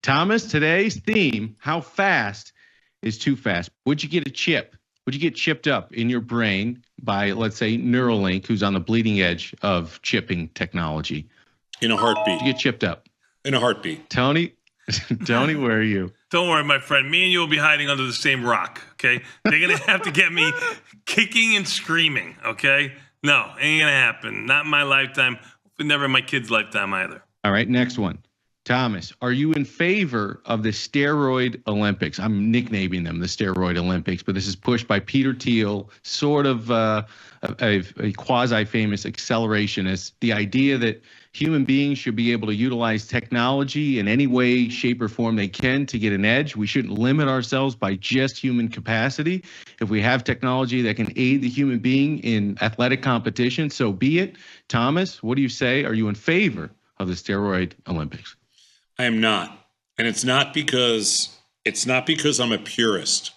Thomas, today's theme, how fast is too fast? Would you get a chip? Would you get chipped up in your brain by, let's say, Neuralink, who's on the bleeding edge of chipping technology? In a heartbeat. Would you get chipped up? In a heartbeat. Tony, Tony, where are you? Don't worry, my friend. Me and you will be hiding under the same rock, okay? They're going to have to get me kicking and screaming, okay? No, ain't going to happen. Not in my lifetime. Never in my kid's lifetime either. All right, next one. Thomas, are you in favor of the steroid Olympics? I'm nicknaming them the steroid Olympics, but this is pushed by Peter Thiel, sort of a quasi-famous accelerationist. The idea that human beings should be able to utilize technology in any way, shape, or form they can to get an edge. We shouldn't limit ourselves by just human capacity. If we have technology that can aid the human being in athletic competition, so be it. Thomas, what do you say? Are you in favor of the steroid Olympics? I am not. And it's not because I'm a purist.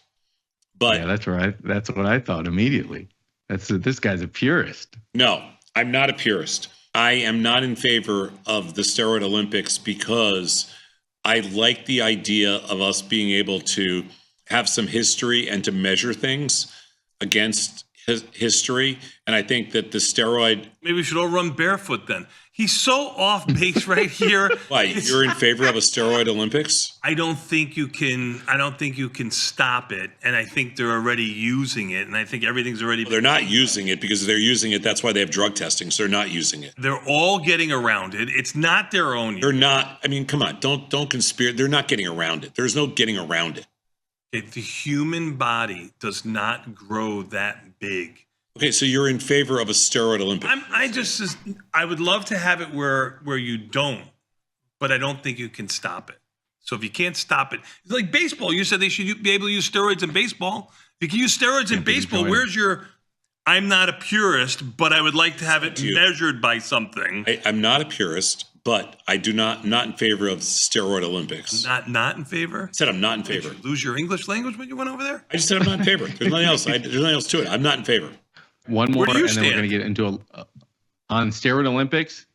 But yeah, that's right. That's what I thought immediately. This guy's a purist. No, I'm not a purist. I am not in favor of the steroid Olympics because I like the idea of us being able to have some history and to measure things against history. And I think that the steroid... Maybe we should all run barefoot then. He's so off base right here. Why? You're in favor of a steroid Olympics? I don't think you can stop it. And I think they're already using it. And I think everything's already... Well, they're not using it because they're using it. That's why they have drug testing. So they're not using it. They're all getting around it. It's not their own. They're not. I mean, come on. Don't conspire. They're not getting around it. There's no getting around it. The human body does not grow that big. Okay, so you're in favor of a steroid Olympic. I would love to have it where you don't, but I don't think you can stop it. So if you can't stop it, it's like baseball. You said they should be able to use steroids in baseball. If you can use steroids in baseball, where's your? I'm not a purist, but I would like to have it measured by something. I'm not a purist, but I do not in favor of steroid Olympics. Not in favor? I said I'm not in favor. Did you lose your English language when you went over there? I just said I'm not in favor. There's nothing else. There's nothing else to it. I'm not in favor. One more, and then we're going to get into on steroid Olympics.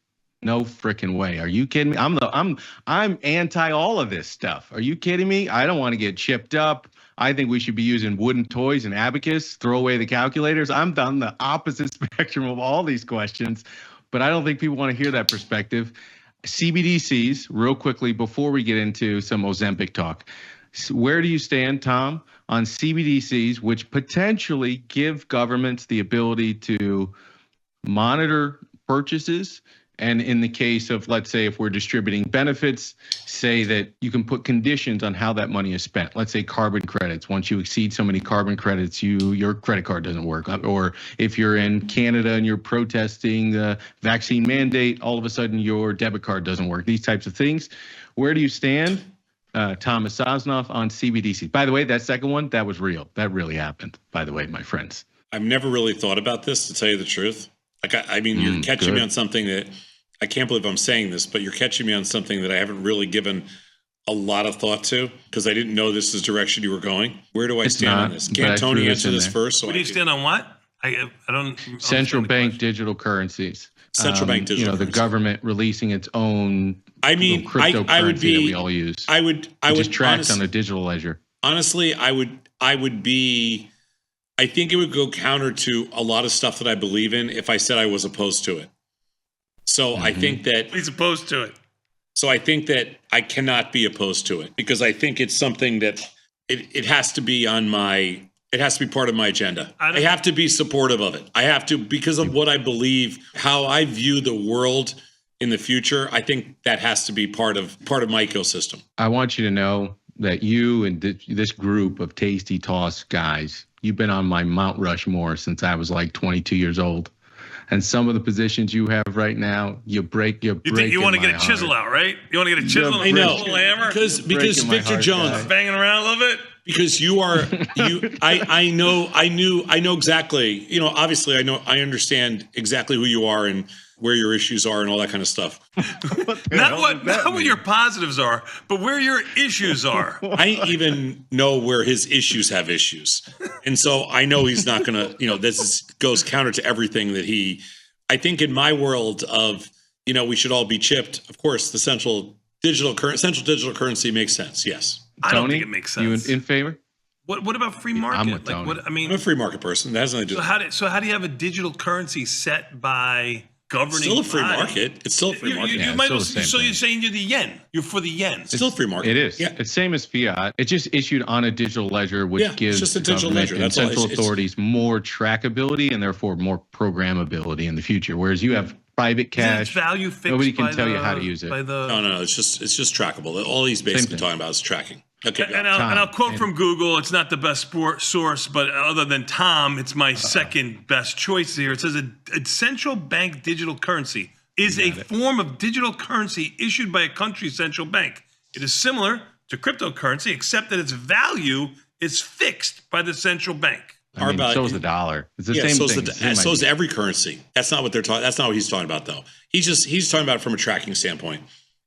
No freaking way. Are you kidding me? I'm anti all of this stuff. Are you kidding me? I don't want to get chipped up. I think we should be using wooden toys and abacus, throw away the calculators. I'm on the opposite spectrum of all these questions, but I don't think people want to hear that perspective. CBDCs, real quickly, before we get into some Ozempic talk. Where do you stand, Tom, on CBDCs, which potentially give governments the ability to monitor purchases? And in the case of, let's say, if we're distributing benefits, say that you can put conditions on how that money is spent. Let's say carbon credits. Once you exceed so many carbon credits, your credit card doesn't work. Or if you're in Canada and you're protesting the vaccine mandate, all of a sudden your debit card doesn't work. These types of things. Where do you stand, Thomas Sosnoff, on CBDC? By the way, that second one, that was real. That really happened, by the way, my friends. I've never really thought about this, to tell you the truth. I mean, you're catching me on something that I can't believe I'm saying this, but you're catching me on something that I haven't really given a lot of thought to because I didn't know this is the direction you were going. Where do I stand on this? Can't Tony answer this first? Where do you stand on what? I don't. Central bank digital currencies. Central bank digital. The government releasing its own. I mean, cryptocurrency I would be. That we all use. I would just tracked on a digital ledger. Honestly, I would be. I think it would go counter to a lot of stuff that I believe in if I said I was opposed to it. So I think that he's opposed to it. So I think that I cannot be opposed to it because I think it's something that it has to be on my. It has to be part of my agenda. I have to be supportive of it. I have to, because of what I believe, how I view the world in the future. I think that has to be part of my ecosystem. I want you to know that you and this group of Tasty Toss guys, you've been on my Mount Rushmore since I was like 22 years old. And some of the positions you have right now, you think you want to get a chisel out, right? You want to get a chisel? I know. Hammer? Because Victor Jones banging around a little bit. Because I know exactly. You know, obviously, I understand exactly who you are and where your issues are and all that kind of stuff. not what your positives are, but where your issues are. I even know where his issues have issues. And so I know he's not going to, this goes counter to everything that I think in my world of, we should all be chipped. Of course, the central central digital currency makes sense. Yes. I don't think it makes sense. You in favor? What about free market? I'm with Tony. I'm a free market person. That has nothing to do with it. So how do you have a digital currency set by governing? It's still a free market. It's still a free market. So you're saying you're the yen. You're for the yen. It's still a free market. It is. Yeah. It's same as fiat. It's just issued on a digital ledger, which gives just a digital ledger. and central authorities more trackability and therefore more programmability in the future. Whereas you have private cash. Its value fixed nobody can tell you how to use it. No. It's just trackable. All he's basically talking about is tracking. Okay. And I'll quote from Google. It's not the best source, but other than Tom, it's my second best choice here. It says a central bank digital currency is a form of digital currency issued by a country's central bank. It is similar to cryptocurrency, except that its value is fixed by the central bank. So is the dollar. It's the same thing. So is every currency. That's not what they're talking. That's not what he's talking about, though. He's talking about it from a tracking standpoint.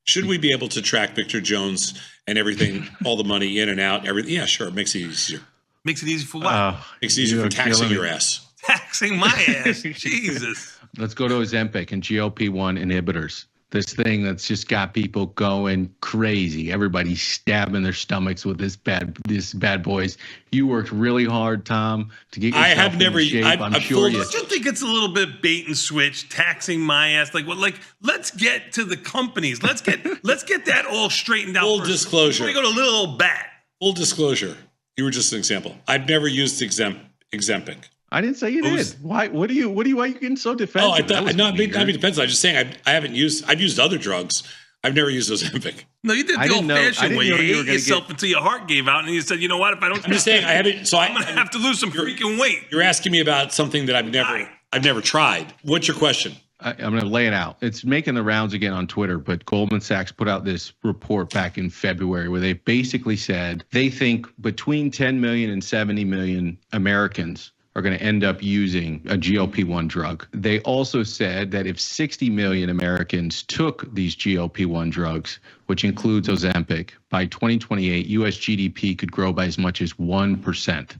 Should we be able to track Victor Jones and everything, all the money in and out, everything? Yeah, sure. It makes it easier. Makes it easy for what? Makes it easier for taxing your ass. Taxing my ass. Jesus. Let's go to Ozempic and GLP-1 inhibitors. This thing that's just got people going crazy. Everybody's stabbing their stomachs with this bad boys. You worked really hard, Tom, to get yourself in shape. I'm sure. Don't you think it's a little bit bait and switch, taxing my ass? Let's get to the companies. Let's get that all straightened out. Full disclosure. Before we go to little old bat. Full disclosure. You were just an example. I've never used Ozempic. I didn't say you did. Why? Why are you getting so defensive? Oh, I thought not being defensive. I'm just saying I haven't used. I've used other drugs. I've never used Ozempic. No, you did the old-fashioned way. You ate yourself until your heart gave out, and you said, "You know what? If I don't," I'm just saying I haven't. So I'm going to have to lose some freaking weight. You're asking me about something that I've never tried. What's your question? I'm going to lay it out. It's making the rounds again on Twitter, but Goldman Sachs put out this report back in February where they basically said they think between 10 million and 70 million Americans are going to end up using a GLP-1 drug. They also said that if 60 million Americans took these GLP-1 drugs, which includes Ozempic, by 2028, U.S. GDP could grow by as much as 1%.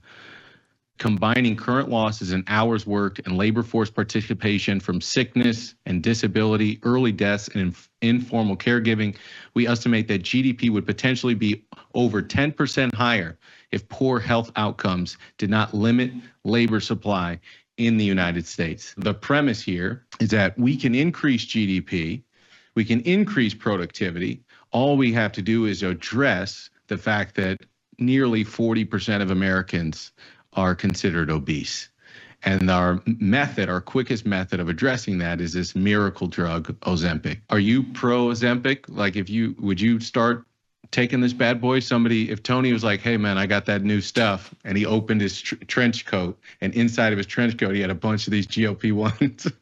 Combining current losses in hours worked and labor force participation from sickness and disability, early deaths, and informal caregiving, we estimate that GDP would potentially be over 10% higher if poor health outcomes did not limit labor supply in the United States. The premise here is that we can increase GDP, we can increase productivity. All we have to do is address the fact that nearly 40% of Americans are considered obese. And our quickest method of addressing that is this miracle drug, Ozempic. Are you pro Ozempic? Would you start taking this bad boy? If Tony was like, "Hey man, I got that new stuff," and he opened his trench coat, and inside of his trench coat he had a bunch of these GLP-1s,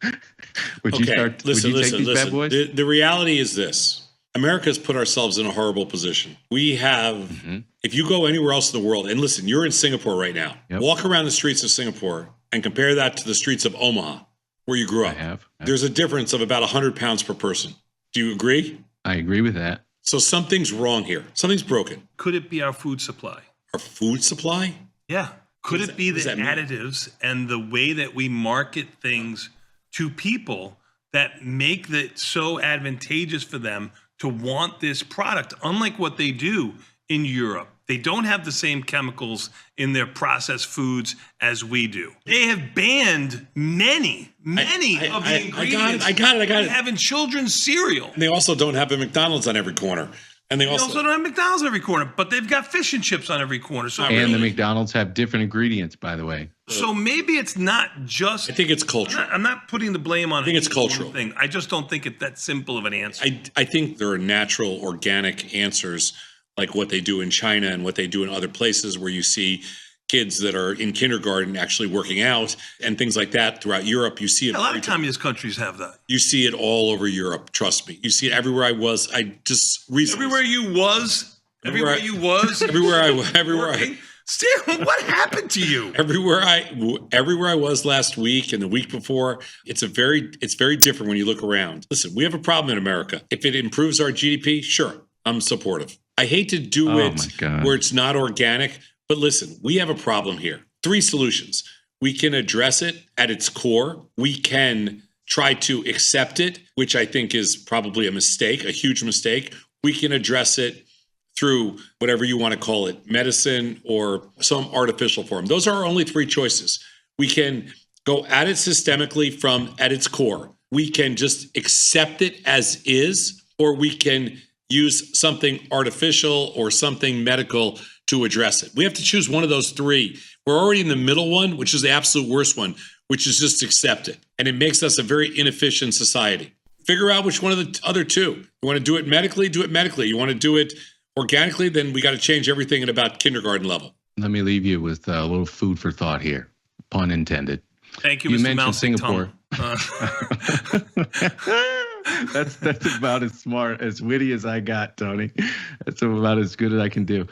would you take these bad boys? The reality is this. America's put ourselves in a horrible position. We have, if you go anywhere else in the world, and listen, you're in Singapore right now. Yep. Walk around the streets of Singapore and compare that to the streets of Omaha, where you grew up. There's a difference of about 100 pounds per person. Do you agree? I agree with that. So something's wrong here. Something's broken. Could it be our food supply? Our food supply? Yeah. Could it be the additives and the way that we market things to people that make it so advantageous for them to want this product, unlike what they do in Europe? They don't have the same chemicals in their processed foods as we do. They have banned many of the ingredients. I got it. They have in children's cereal. And they also don't have a McDonald's on every corner. And they also don't have McDonald's on every corner, but they've got fish and chips on every corner. And the McDonald's have different ingredients, by the way. So maybe it's not just... I think it's cultural. I'm not putting the blame on... I think it's cultural. Thing. I just don't think it's that simple of an answer. I think there are natural, organic answers like what they do in China and what they do in other places where you see kids that are in kindergarten actually working out and things like that throughout Europe. You see it. A lot of communist countries have that. You see it all over Europe. Trust me. You see it everywhere I was. Everywhere you was. Stan, what happened to you? Everywhere I was last week and the week before, it's very different when you look around. Listen, we have a problem in America. If it improves our GDP, sure, I'm supportive. I hate to do it where it's not organic, but listen, we have a problem here. 3 solutions. We can address it at its core. We can try to accept it, which I think is probably a mistake, a huge mistake, We can address it through whatever you want to call it, medicine or some artificial form. Those are our only three choices. We can go at it systemically from at its core. We can just accept it as is, or we can use something artificial or something medical to address it. We have to choose one of those three. We're already in the middle one, which is the absolute worst one, which is just accept it. And it makes us a very inefficient society. Figure out which one of the other two. You want to do it medically, do it medically. You want to do it organically, then we got to change everything at about kindergarten level. Let me leave you with a little food for thought here, pun intended. Thank you, You Mr. mentioned Singapore. That's about as smart, as witty as I got, Tony. That's about as good as I can do.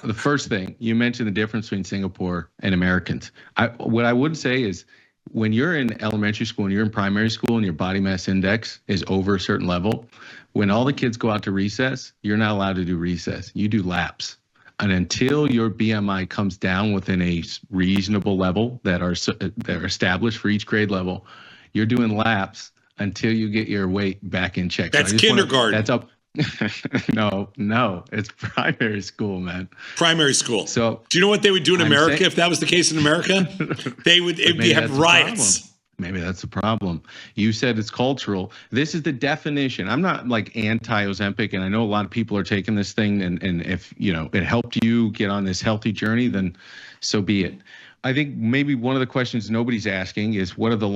The first thing, you mentioned the difference between Singapore and Americans. What I would say is when you're in elementary school and you're in primary school and your body mass index is over a certain level, when all the kids go out to recess, you're not allowed to do recess. You do laps. And until your BMI comes down within a reasonable level that are established for each grade level, you're doing laps until you get your weight back in check. That's kindergarten. That's up. No, it's primary school, man. Primary school. So do you know what they would do in America if that was the case in America? It'd have riots. Maybe that's the problem. You said it's cultural. This is the definition. I'm not like anti-Ozempic, and I know a lot of people are taking this thing, and if it helped you get on this healthy journey, then so be it. I think maybe one of the questions nobody's asking is what are the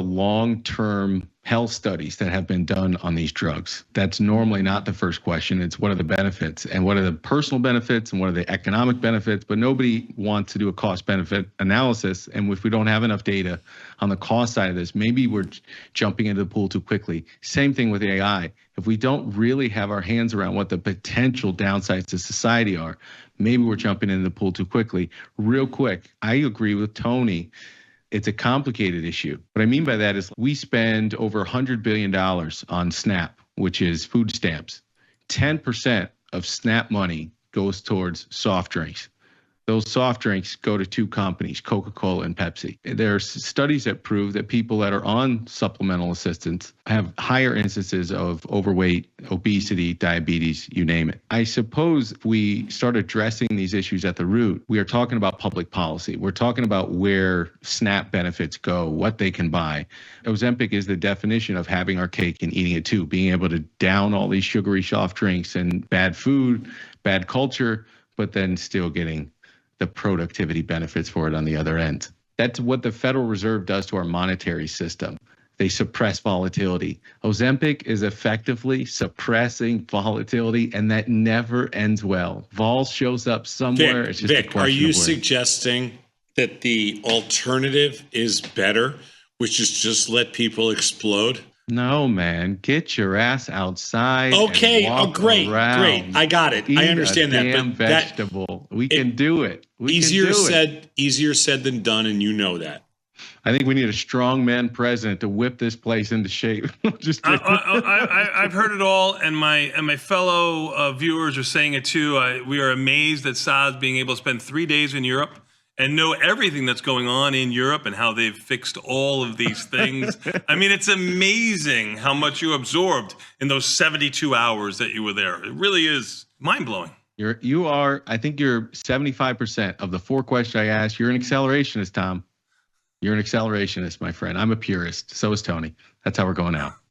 long-term health studies that have been done on these drugs? That's normally not the first question. It's what are the benefits and what are the personal benefits and what are the economic benefits? But nobody wants to do a cost-benefit analysis. And if we don't have enough data on the cost side of this, maybe we're jumping into the pool too quickly. Same thing with AI. If we don't really have our hands around what the potential downsides to society are, maybe we're jumping into the pool too quickly. Real quick, I agree with Tony. It's a complicated issue. What I mean by that is we spend over $100 billion on SNAP, which is food stamps. 10% of SNAP money goes towards soft drinks. Those soft drinks go to two companies, Coca-Cola and Pepsi. There are studies that prove that people that are on supplemental assistance have higher instances of overweight, obesity, diabetes, you name it. I suppose if we start addressing these issues at the root, we are talking about public policy. We're talking about where SNAP benefits go, what they can buy. Ozempic is the definition of having our cake and eating it too, being able to down all these sugary soft drinks and bad food, bad culture, but then still getting the productivity benefits for it on the other end. That's what the Federal Reserve does to our monetary system. They suppress volatility. Ozempic is effectively suppressing volatility, and that never ends well. Vol shows up somewhere. It's just Vic, are you suggesting that the alternative is better, which is just let people explode? No, man. Get your ass outside. Okay. And walk great. I got it. Eat I understand that. But vegetable. We can do it. Easier said than done, and you know that. I think we need a strong man president to whip this place into shape. I've heard it all, and my fellow viewers are saying it too. We are amazed at Saad being able to spend 3 days in Europe and know everything that's going on in Europe and how they've fixed all of these things. I mean, it's amazing how much you absorbed in those 72 hours that you were there. It really is mind-blowing. I think you're 75% of the 4 questions I asked. You're an accelerationist, Tom. You're an accelerationist, my friend. I'm a purist. So is Tony. That's how we're going out.